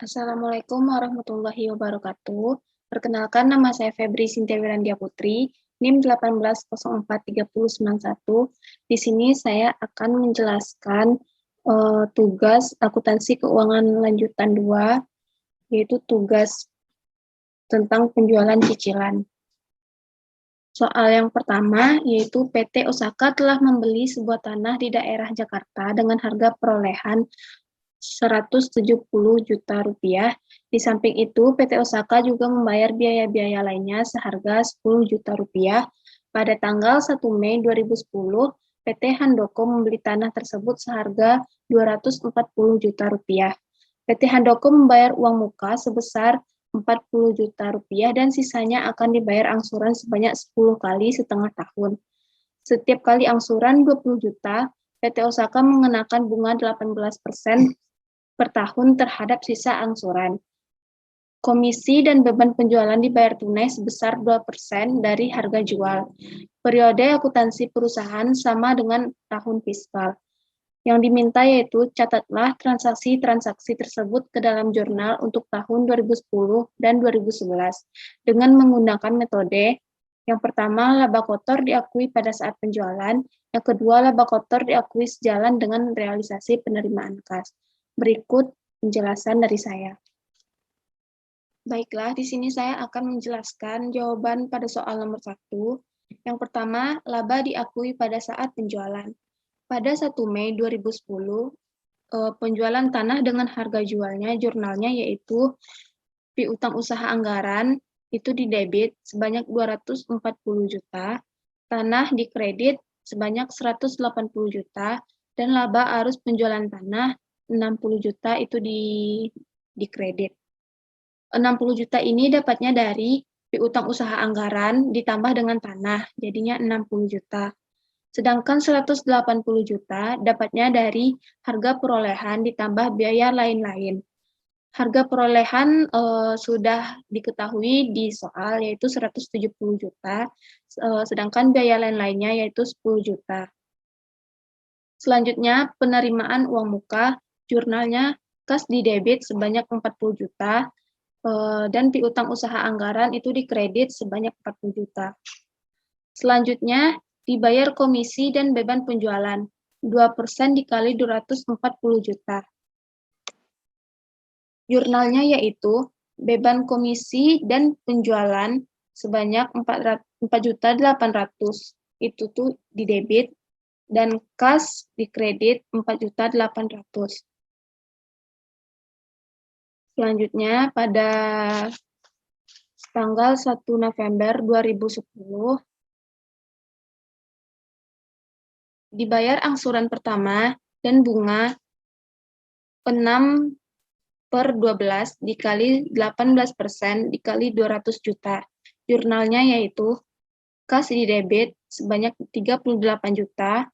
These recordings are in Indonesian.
Assalamualaikum warahmatullahi wabarakatuh. Perkenalkan, nama saya Febri Sintia Wirandia Putri, NIM 18043091. Di sini saya akan menjelaskan tugas akuntansi keuangan lanjutan 2, yaitu tugas tentang penjualan cicilan. Soal yang pertama, yaitu PT Osaka telah membeli sebuah tanah di daerah Jakarta dengan harga perolehan 170 juta rupiah. Di samping itu, PT Osaka juga membayar biaya-biaya lainnya seharga 10 juta rupiah. Pada tanggal 1 Mei 2010, PT Handoko membeli tanah tersebut seharga 240 juta rupiah. PT Handoko membayar uang muka sebesar 40 juta rupiah dan sisanya akan dibayar angsuran sebanyak 10 kali setengah tahun. Setiap kali angsuran 20 juta, PT Osaka mengenakan bunga 18% per tahun terhadap sisa angsuran. Komisi dan beban penjualan dibayar tunai sebesar 2% dari harga jual. Periode akuntansi perusahaan sama dengan tahun fiskal. Yang diminta yaitu catatlah transaksi-transaksi tersebut ke dalam jurnal untuk tahun 2010 dan 2011 dengan menggunakan metode yang pertama, laba kotor diakui pada saat penjualan. Yang kedua, laba kotor diakui sejalan dengan realisasi penerimaan kas. Berikut penjelasan dari saya. Baiklah, di sini saya akan menjelaskan jawaban pada soal nomor 1. Yang pertama, laba diakui pada saat penjualan. Pada 1 Mei 2010, penjualan tanah dengan harga jualnya, jurnalnya yaitu piutang usaha anggaran, itu didebit sebanyak 240 juta, tanah dikredit sebanyak 180 juta, dan laba arus penjualan tanah 60 juta itu dikredit. 60 juta ini dapatnya dari piutang usaha anggaran ditambah dengan tanah, jadinya 60 juta. Sedangkan 180 juta dapatnya dari harga perolehan ditambah biaya lain-lain. Harga perolehan sudah diketahui di soal, yaitu 170 juta, sedangkan biaya lain-lainnya yaitu 10 juta. Selanjutnya, penerimaan uang muka, jurnalnya kas didebit sebanyak 40 juta, dan piutang usaha anggaran itu dikredit sebanyak 40 juta. Selanjutnya, dibayar komisi dan beban penjualan, 2% dikali 240 juta. Jurnalnya yaitu beban komisi dan penjualan sebanyak 4.800.000 itu tuh didebit dan kas dikredit 4.800.000. Selanjutnya pada tanggal 1 November 2010 dibayar angsuran pertama dan bunga 6/12 dikali 18% dikali 200 juta. Jurnalnya yaitu kas didebit sebanyak 38 juta,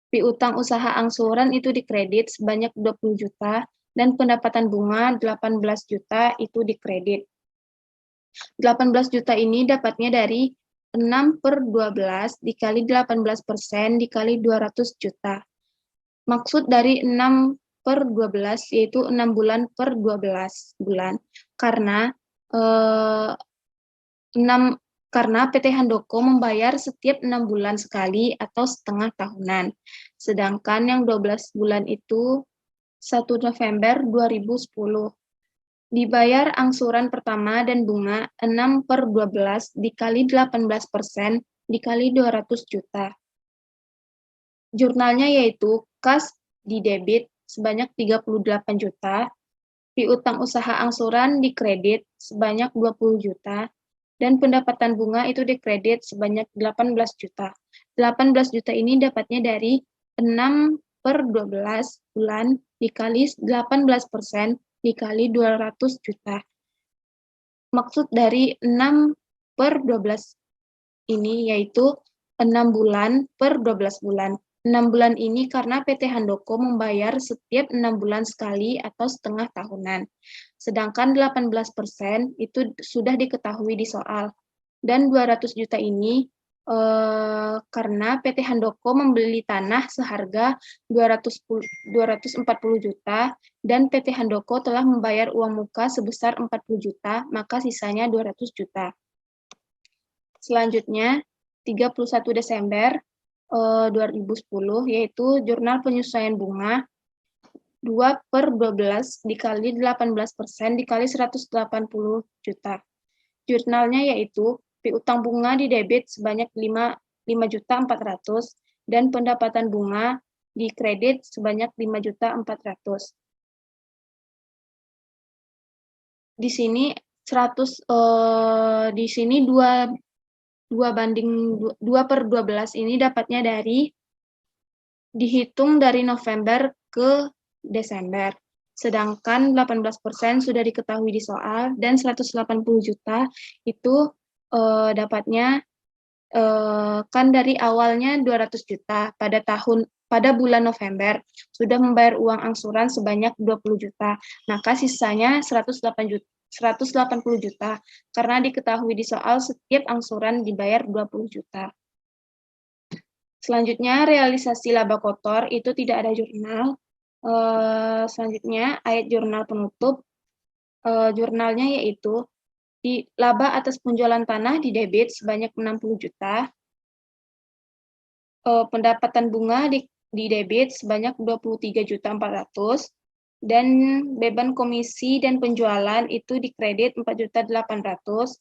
piutang usaha angsuran itu dikredit sebanyak 20 juta, dan pendapatan bunga 18 juta itu dikredit. 18 juta ini dapatnya dari 6/12 dikali 18% dikali 200 juta. Maksud dari 6/12 yaitu 6 bulan per 12 bulan. Karena 6 PT Handoko membayar setiap 6 bulan sekali atau setengah tahunan. Sedangkan yang 12 bulan itu 1 November 2010. Dibayar angsuran pertama dan bunga 6/12 dikali 18% dikali 200 juta. Jurnalnya yaitu kas didebit sebanyak 38 juta, piutang usaha angsuran dikredit sebanyak 20 juta, dan pendapatan bunga itu dikredit sebanyak 18 juta. 18 juta ini dapatnya dari 6/12 bulan dikali 18% dikali 200 juta. Maksud dari 6/12 ini yaitu 6 bulan per 12 bulan. 6 bulan ini karena PT Handoko membayar setiap 6 bulan sekali atau setengah tahunan. Sedangkan 18% itu sudah diketahui di soal. Dan 200 juta ini karena PT Handoko membeli tanah seharga 240 juta dan PT Handoko telah membayar uang muka sebesar 40 juta, maka sisanya 200 juta. Selanjutnya, 31 Desember 2010, yaitu jurnal penyesuaian bunga 2/12 dikali 18% dikali 180 juta. Jurnalnya yaitu piutang bunga di debit sebanyak 5.400.000 dan pendapatan bunga di kredit sebanyak 5.400.000. Di sini 2/12 ini dapatnya dari dihitung dari November ke Desember. Sedangkan 18% sudah diketahui di soal dan 180 juta itu dapatnya kan dari awalnya 200 juta pada bulan November sudah membayar uang angsuran sebanyak 20 juta. Maka sisanya 180 juta karena diketahui di soal setiap angsuran dibayar 20 juta. Selanjutnya, realisasi laba kotor itu tidak ada jurnal. Selanjutnya, ayat jurnal penutup. Jurnalnya yaitu di laba atas penjualan tanah di debit sebanyak 60 juta. Pendapatan bunga di debit sebanyak 23.400.000 dan beban komisi dan penjualan itu di kredit 4.800.000.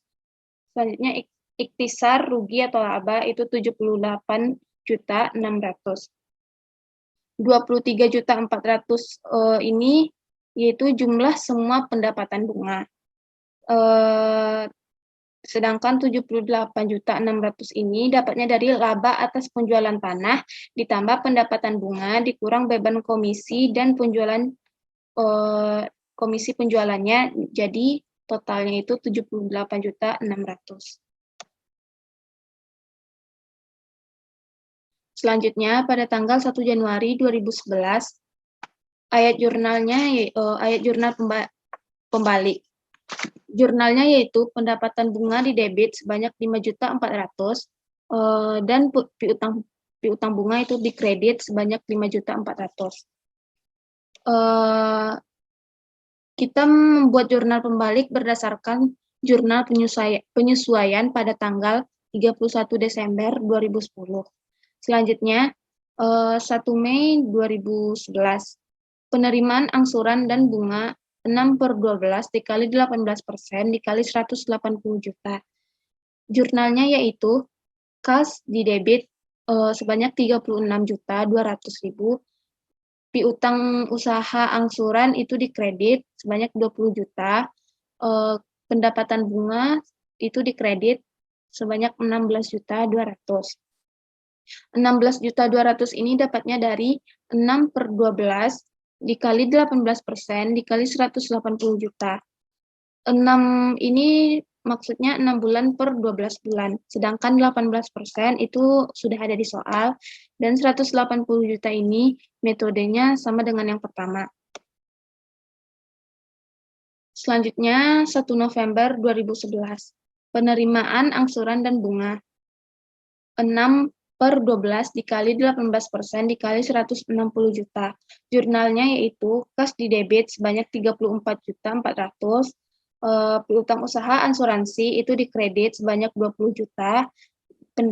Selanjutnya, ikhtisar rugi atau laba itu 78.600.000. 23.400.000 ini yaitu jumlah semua pendapatan bunga. Sedangkan 78.600.000 ini dapatnya dari laba atas penjualan tanah ditambah pendapatan bunga dikurang beban komisi dan penjualan komisi penjualannya, jadi totalnya itu 78.600.000. Selanjutnya, pada tanggal 1 Januari 2011, ayat jurnal pembalik. Jurnalnya yaitu pendapatan bunga di debit sebanyak 5.400.000 dan piutang bunga itu di kredit sebanyak 5.400.000. Kita membuat jurnal pembalik berdasarkan jurnal penyesuaian pada tanggal 31 Desember 2010. Selanjutnya, 1 Mei 2011, penerimaan angsuran dan bunga 6/12 dikali 18% dikali 180 juta. Jurnalnya yaitu kas di debit sebanyak 36.200.000, piutang usaha angsuran itu di kredit sebanyak 20 juta, pendapatan bunga itu di kredit sebanyak 16.200.000. 16.200.000 ini dapatnya dari 6/12 dikali 18% dikali 180 juta. 6 ini maksudnya 6 bulan per 12 bulan. Sedangkan 18% itu sudah ada di soal. Dan 180 juta ini metodenya sama dengan yang pertama. Selanjutnya 1 November 2011. Penerimaan angsuran dan bunga. 6/12 dikali 18% dikali 160 juta. Jurnalnya yaitu kas di debit sebanyak 34.400.000, piutang usaha asuransi itu di kredit sebanyak 20 juta,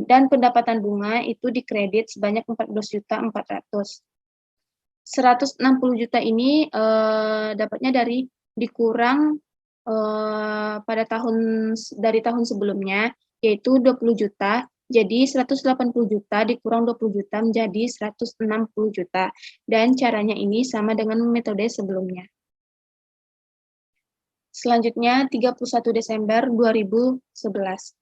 dan pendapatan bunga itu di kredit sebanyak 14.400.000. 160 juta ini dapatnya dari dikurang dari tahun sebelumnya, yaitu 20 juta. Jadi 180 juta dikurang 20 juta menjadi 160 juta. Dan caranya ini sama dengan metode sebelumnya. Selanjutnya 31 Desember 2011.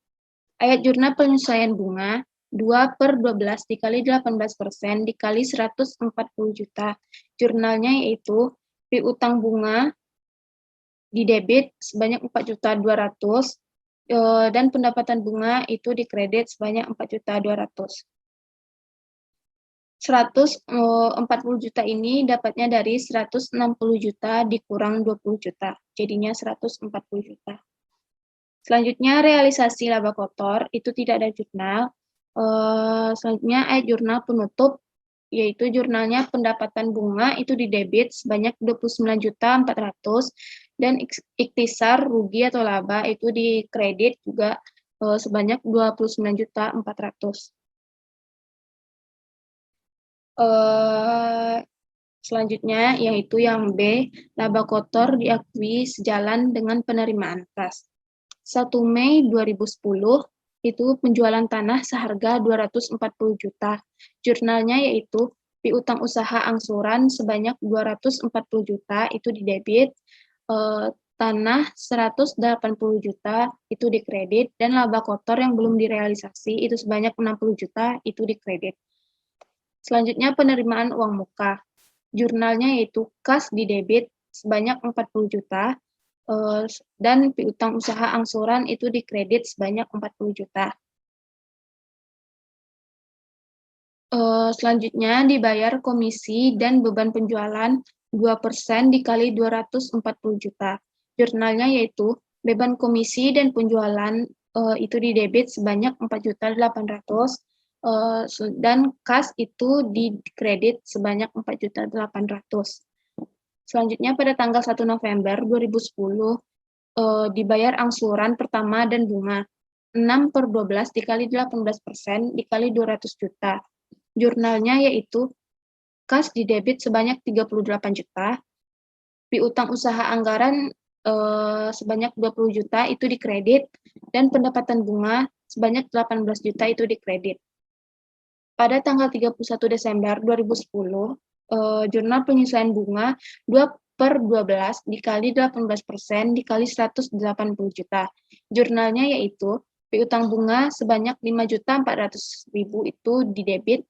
Ayat jurnal penyesuaian bunga 2/12 dikali 18% dikali 140 juta. Jurnalnya yaitu piutang bunga di debit sebanyak 4.200.000 dan pendapatan bunga itu di kredit sebanyak 4.200.000. 140 juta ini dapatnya dari 160 juta dikurang 20 juta, jadinya 140 juta. Selanjutnya, realisasi laba kotor itu tidak ada jurnal. Selanjutnya ayat jurnal penutup, yaitu jurnalnya pendapatan bunga itu di debit sebanyak 29.400.000 dan ikhtisar rugi atau laba itu di kredit juga sebanyak 29.400.000. Selanjutnya yaitu yang B, laba kotor diakui sejalan dengan penerimaan kas. 1 Mei 2010 itu penjualan tanah seharga 240 juta. Jurnalnya yaitu piutang usaha angsuran sebanyak 240 juta itu di debit, tanah 180 juta itu di kredit, dan laba kotor yang belum direalisasi itu sebanyak 60 juta itu di kredit. Selanjutnya penerimaan uang muka. Jurnalnya yaitu kas di debit sebanyak 40 juta, dan piutang usaha angsuran itu di kredit sebanyak 40 juta. Selanjutnya dibayar komisi dan beban penjualan 2% dikali 240 juta. Jurnalnya yaitu beban komisi dan penjualan itu di debit sebanyak 4.800.000, dan kas itu di kredit sebanyak 4.800.000. Selanjutnya pada tanggal 1 November 2010 dibayar angsuran pertama dan bunga 6/12 dikali 18% dikali 200 juta. Jurnalnya yaitu kas di debit sebanyak 38 juta, piutang usaha anggaran sebanyak 20 juta itu di kredit, dan pendapatan bunga sebanyak 18 juta itu di kredit. Pada tanggal 31 Desember 2010, jurnal penyesuaian bunga 2/12 dikali 18% dikali 180 juta. Jurnalnya yaitu piutang bunga sebanyak 5.400.000 itu di debit,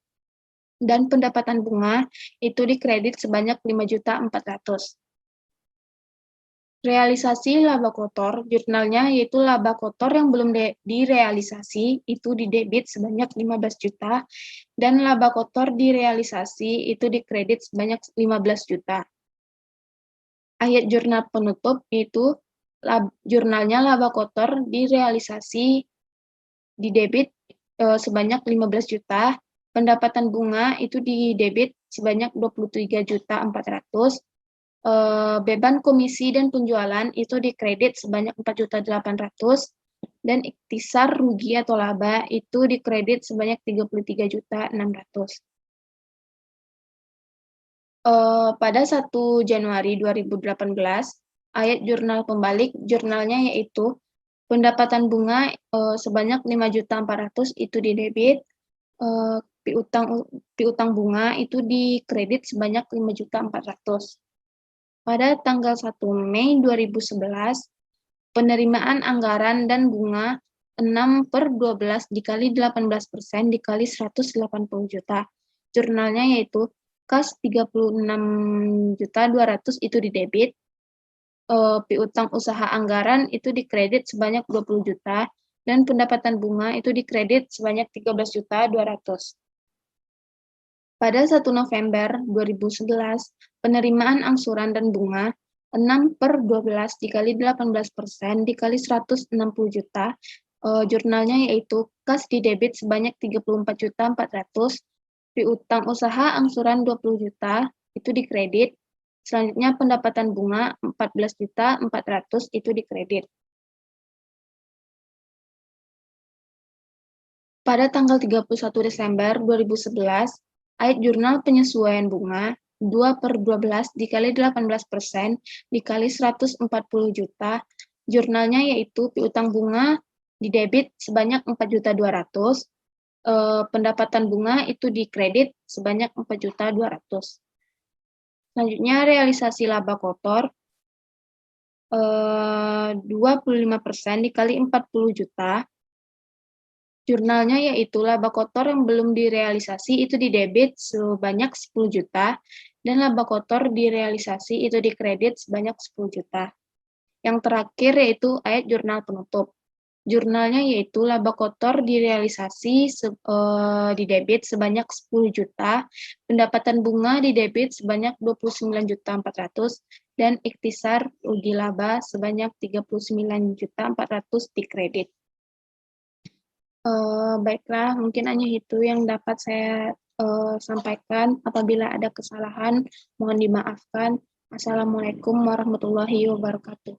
dan pendapatan bunga itu di kredit sebanyak 5.400.000. Realisasi laba kotor, jurnalnya yaitu laba kotor yang belum direalisasi itu di debit sebanyak 15 juta, dan laba kotor direalisasi itu di kredit sebanyak 15 juta. Ayat jurnal penutup yaitu jurnalnya laba kotor direalisasi di debit sebanyak 15 juta, pendapatan bunga itu di debit sebanyak 23.400.000, beban komisi dan penjualan itu di kredit sebanyak 4.800.000, dan ikhtisar rugi atau laba itu di kredit sebanyak 33.600.000. Pada 1 Januari 2018, ayat jurnal pembalik, jurnalnya yaitu pendapatan bunga sebanyak 5.400.000 itu di debit, piutang bunga itu di kredit sebanyak 5.400.000. Pada tanggal 1 Mei 2011, penerimaan anggaran dan bunga 6/12 dikali 18% dikali 180 juta. Jurnalnya yaitu kas 36.200.000 itu di debit, piutang usaha anggaran itu di kredit sebanyak 20 juta, dan pendapatan bunga itu di kredit sebanyak 13.200.000. Pada 1 November 2011, penerimaan angsuran dan bunga 6/12 dikali 18% dikali 160 juta. Jurnalnya yaitu kas di debit sebanyak 34.400.000, piutang usaha angsuran 20 juta itu di kredit. Selanjutnya pendapatan bunga 14.400.000 itu di kredit. Pada tanggal 31 Desember 2011, ayat jurnal penyesuaian bunga 2/12 dikali 18% dikali 140 juta. Jurnalnya yaitu piutang bunga di debit sebanyak 4.200.000, pendapatan bunga itu di kredit sebanyak 4.200.000. Selanjutnya realisasi laba kotor 25% dikali 40 juta. Jurnalnya yaitu laba kotor yang belum direalisasi itu di debit sebanyak 10 juta, dan laba kotor direalisasi itu di kredit sebanyak 10 juta. Yang terakhir yaitu ayat jurnal penutup. Jurnalnya yaitu laba kotor direalisasi di debit sebanyak 10 juta, pendapatan bunga di debit sebanyak 29.400.000, dan ikhtisar rugi laba sebanyak 39.400.000 di kredit. Baiklah, mungkin hanya itu yang dapat saya sampaikan. Apabila ada kesalahan, mohon dimaafkan. Assalamualaikum warahmatullahi wabarakatuh.